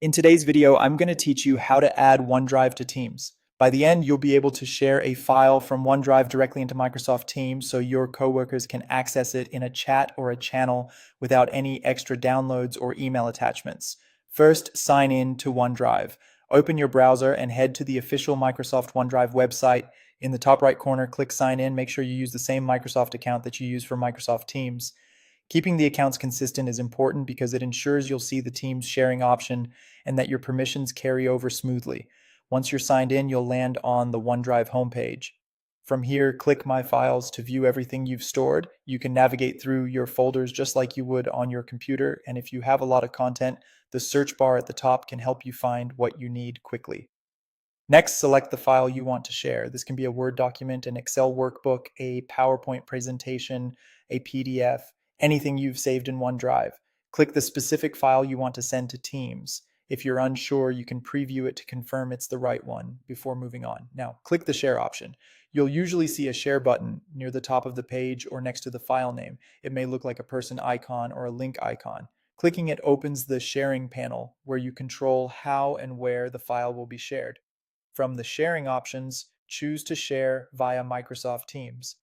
In today's video, I'm going to teach you how to add OneDrive to Teams. By the end, you'll be able to share a file from OneDrive directly into Microsoft Teams so your coworkers can access it in a chat or a channel without any extra downloads or email attachments. First, sign in to OneDrive. Open your browser and head to the official Microsoft OneDrive website. In the top right corner, click Sign In. Make sure you use the same Microsoft account that you use for Microsoft Teams. Keeping the accounts consistent is important because it ensures you'll see the Teams sharing option and that your permissions carry over smoothly. Once you're signed in, you'll land on the OneDrive homepage. From here, click My Files to view everything you've stored. You can navigate through your folders just like you would on your computer, and if you have a lot of content, the search bar at the top can help you find what you need quickly. Next, select the file you want to share. This can be a Word document, an Excel workbook, a PowerPoint presentation, a PDF, anything you've saved in OneDrive. Click the specific file you want to send to Teams. If you're unsure, you can preview it to confirm it's the right one before moving on. Now, click the Share option. You'll usually see a Share button near the top of the page or next to the file name. It may look like a person icon or a link icon. Clicking it opens the Sharing panel, where you control how and where the file will be shared. From the sharing options, choose to share via Microsoft Teams.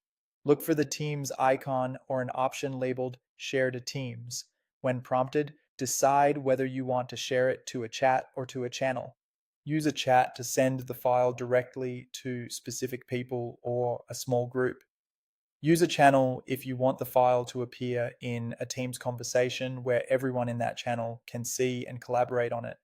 Look for the Teams icon or an option labeled Share to Teams. When prompted, decide whether you want to share it to a chat or to a channel. Use a chat to send the file directly to specific people or a small group. Use a channel if you want the file to appear in a Teams conversation where everyone in that channel can see and collaborate on it.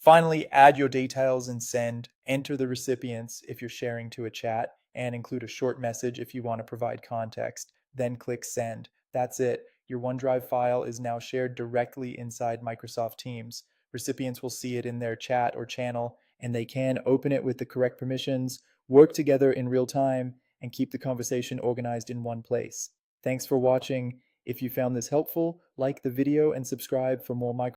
Finally, add your details and send. Enter the recipients if you're sharing to a chat, and include a short message if you want to provide context. Then click Send. That's it. Your OneDrive file is now shared directly inside Microsoft Teams. Recipients will see it in their chat or channel, and they can open it with the correct permissions, work together in real time, and keep the conversation organized in one place. Thanks for watching. If you found this helpful, like the video and subscribe for more Microsoft